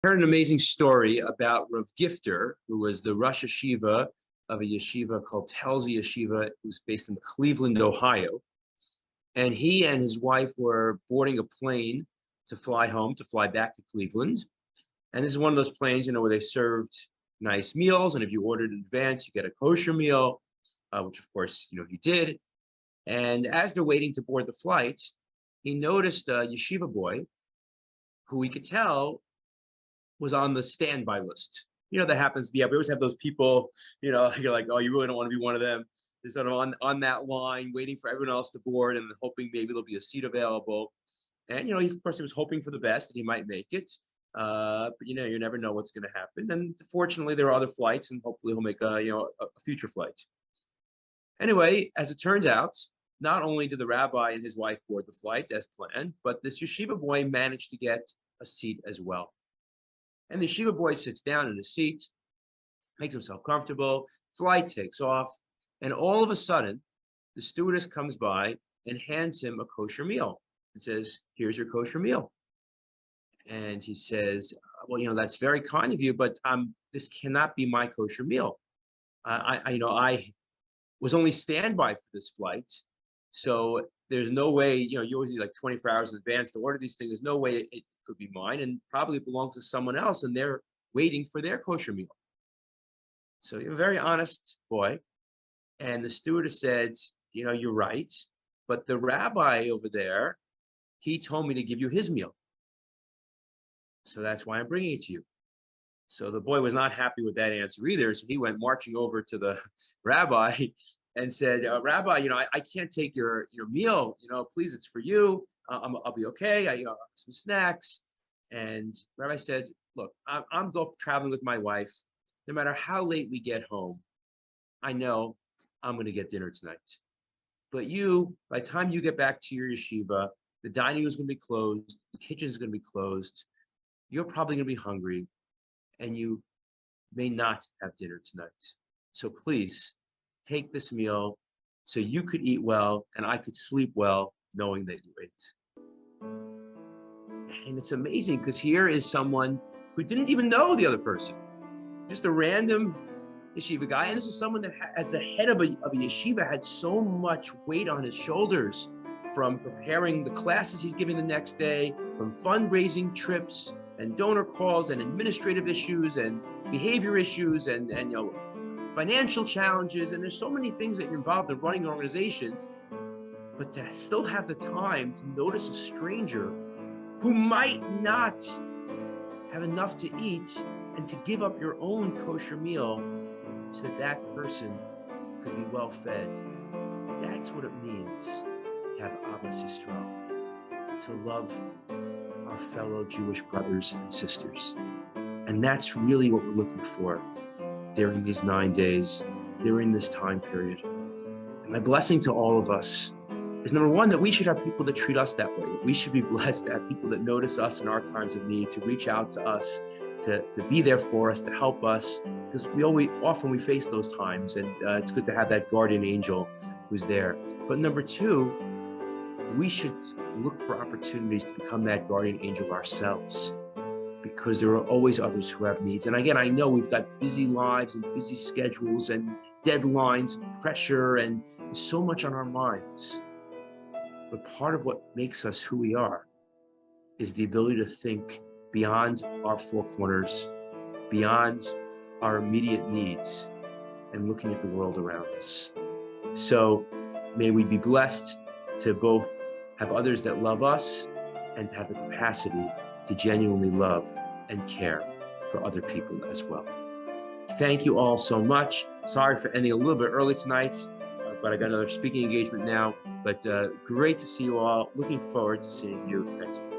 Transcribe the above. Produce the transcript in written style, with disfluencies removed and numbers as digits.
Heard an amazing story about Rav Gifter, who was the Rosh Yeshiva of a yeshiva called Telzi Yeshiva, who's based in Cleveland, Ohio. And he and his wife were boarding a plane to fly home, to fly back to Cleveland. And this is one of those planes, where they served nice meals. And if you ordered in advance, you get a kosher meal, which of course, he did. And as they're waiting to board the flight, he noticed a yeshiva boy who he could tell was on the standby list. That happens. Yeah, we always have those people, you're like, oh, you really don't want to be one of them. They're sort of on that line, waiting for everyone else to board and hoping maybe there'll be a seat available. And, of course, he was hoping for the best that he might make it. But, you never know what's going to happen. And fortunately, there are other flights, and hopefully he'll make a future flight. Anyway, as it turns out, not only did the rabbi and his wife board the flight as planned, but this yeshiva boy managed to get a seat as well. And the yeshiva boy sits down in his seat, makes himself comfortable, flight takes off, and all of a sudden, the stewardess comes by and hands him a kosher meal and says, here's your kosher meal. And he says, well, that's very kind of you, but this cannot be my kosher meal. I was only standby for this flight, so there's no way, you always need like 24 hours in advance to order these things. There's no way it could be mine, and probably belongs to someone else, and they're waiting for their kosher meal. So you're a very honest boy. And the stewardess said, you're right, but the rabbi over there, he told me to give you his meal. So that's why I'm bringing it to you. So the boy was not happy with that answer either. So he went marching over to the rabbi and said, Rabbi, I can't take your meal. Please, it's for you. I'll be okay. I some snacks. And Rabbi said, look, I'm going traveling with my wife. No matter how late we get home, I know I'm going to get dinner tonight. But by the time you get back to your yeshiva, the dining room is going to be closed. The kitchen is going to be closed. You're probably going to be hungry, and you may not have dinner tonight. So please take this meal so you could eat well and I could sleep well knowing that you ate. And it's amazing because here is someone who didn't even know the other person, just a random yeshiva guy. And this is someone that, as the head of a yeshiva, had so much weight on his shoulders, from preparing the classes he's giving the next day, from fundraising trips and donor calls and administrative issues and behavior issues and financial challenges. And there's so many things that you're involved in running an organization, but to still have the time to notice a stranger who might not have enough to eat and to give up your own kosher meal so that person could be well fed. That's what it means to have Avos Yisrael, to love our fellow Jewish brothers and sisters. And that's really what we're looking for during these 9 days, during this time period. And my blessing to all of us is, number one, that we should have people that treat us that way. That we should be blessed to have people that notice us in our times of need, to reach out to us, to be there for us, to help us, because often we face those times, and it's good to have that guardian angel who's there. But number two, we should look for opportunities to become that guardian angel ourselves, because there are always others who have needs. And again, I know we've got busy lives and busy schedules and deadlines and pressure, and there's so much on our minds. But part of what makes us who we are is the ability to think beyond our four corners, beyond our immediate needs, and looking at the world around us. So may we be blessed to both have others that love us and to have the capacity to genuinely love and care for other people as well. Thank you all so much. Sorry for ending a little bit early tonight, but I got another speaking engagement now. But great to see you all. Looking forward to seeing you next week.